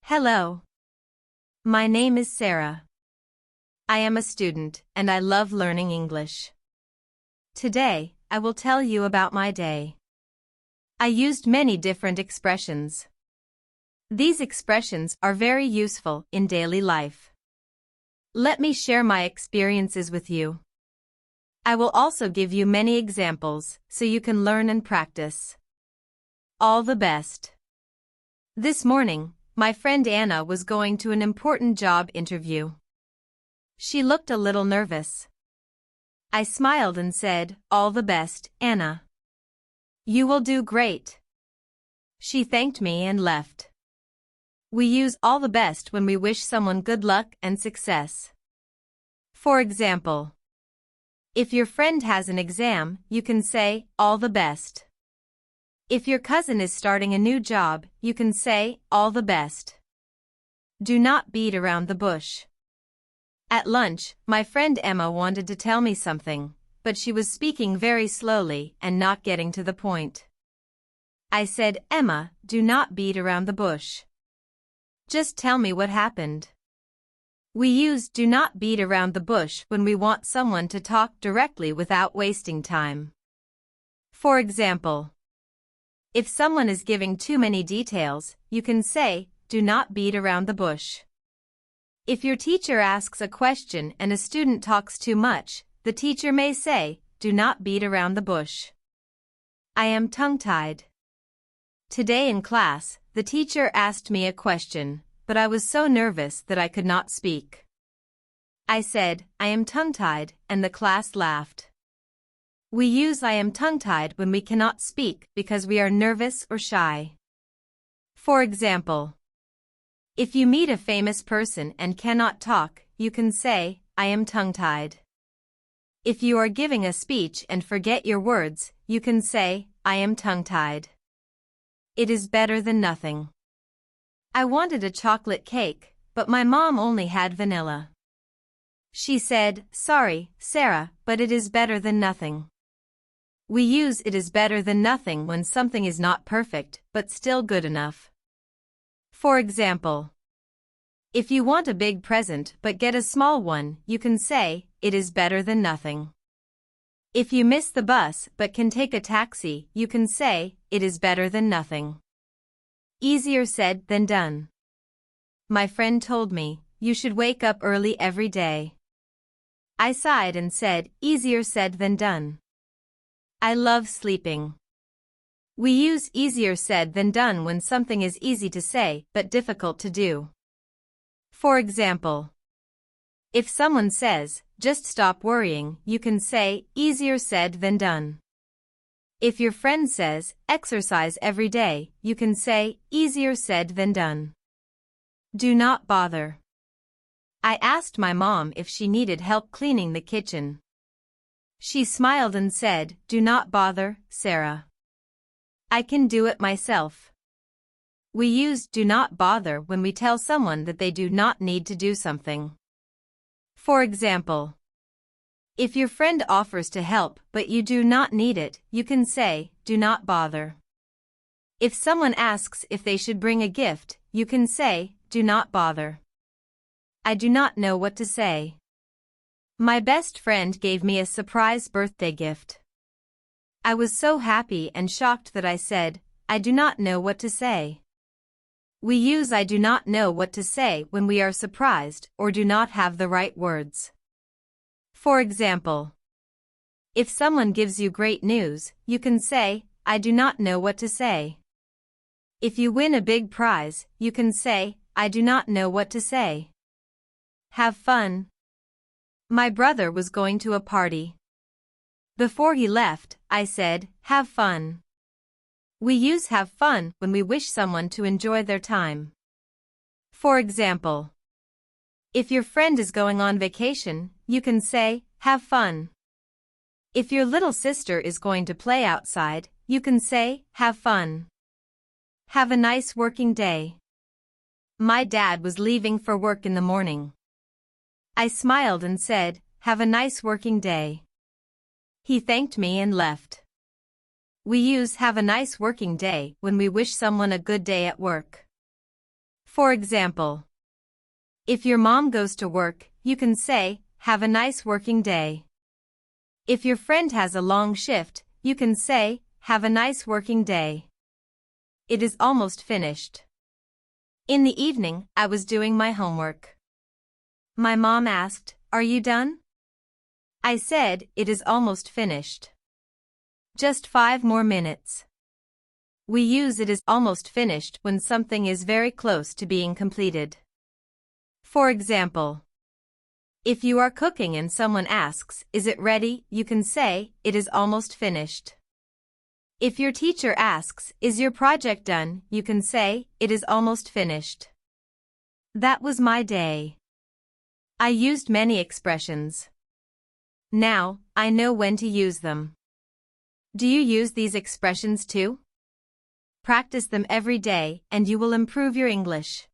Hello. My name is Sarah. I am a student and I love learning English. Today, I will tell you about my day. I used many different expressions. These expressions are very useful in daily life. Let me share my experiences with you. I will also give you many examples so you can learn and practice. All the best. This morning, my friend Anna was going to an important job interview. She looked a little nervous. I smiled and said, "All the best, Anna. You will do great." She thanked me and left. We use all the best when we wish someone good luck and success. For example, if your friend has an exam, you can say, "All the best." If your cousin is starting a new job, you can say, "All the best." Do not beat around the bush. At lunch, my friend Emma wanted to tell me something, but she was speaking very slowly and not getting to the point. I said, "Emma, do not beat around the bush. Just tell me what happened." We use "do not beat around the bush" when we want someone to talk directly without wasting time. For example, if someone is giving too many details, you can say, "Do not beat around the bush." If your teacher asks a question and a student talks too much, the teacher may say, "Do not beat around the bush." I am tongue-tied. Today in class, the teacher asked me a question, but I was so nervous that I could not speak. I said, "I am tongue-tied," and the class laughed. We use "I am tongue-tied" when we cannot speak because we are nervous or shy. For example, if you meet a famous person and cannot talk, you can say, "I am tongue-tied." If you are giving a speech and forget your words, you can say, "I am tongue-tied." It is better than nothing. I wanted a chocolate cake, but my mom only had vanilla. She said, "Sorry, Sarah, but it is better than nothing." We use "it is better than nothing" when something is not perfect, but still good enough. For example, if you want a big present but get a small one, you can say, "It is better than nothing." If you miss the bus but can take a taxi, you can say, "It is better than nothing." Easier said than done. My friend told me, "You should wake up early every day." I sighed and said, "Easier said than done." I love sleeping. We use "easier said than done" when something is easy to say but difficult to do. For example, if someone says, "Just stop worrying," you can say, "Easier said than done." If your friend says, "Exercise every day," you can say, "Easier said than done." Do not bother. I asked my mom if she needed help cleaning the kitchen. She smiled and said, "Do not bother, Sarah. I can do it myself." We use "do not bother" when we tell someone that they do not need to do something. For example, if your friend offers to help but you do not need it, you can say, "Do not bother." If someone asks if they should bring a gift, you can say, "Do not bother." I do not know what to say. My best friend gave me a surprise birthday gift. I was so happy and shocked that I said, "I do not know what to say." We use "I do not know what to say" when we are surprised or do not have the right words. For example, if someone gives you great news, you can say, "I do not know what to say." If you win a big prize, you can say, "I do not know what to say." Have fun. My brother was going to a party. Before he left, I said, "Have fun." We use "have fun" when we wish someone to enjoy their time. For example, if your friend is going on vacation, you can say, "Have fun." If your little sister is going to play outside, you can say, "Have fun." Have a nice working day. My dad was leaving for work in the morning. I smiled and said, "Have a nice working day." He thanked me and left. We use "have a nice working day" when we wish someone a good day at work. For example, if your mom goes to work, you can say, "Have a nice working day." If your friend has a long shift, you can say, "Have a nice working day." It is almost finished. In the evening, I was doing my homework. My mom asked, "Are you done?" I said, "It is almost finished. Just 5 more minutes." We use "it is almost finished" when something is very close to being completed. For example, if you are cooking and someone asks, "Is it ready?" you can say, "It is almost finished." If your teacher asks, "Is your project done?" you can say, "It is almost finished." That was my day. I used many expressions. Now, I know when to use them. Do you use these expressions too? Practice them every day and you will improve your English.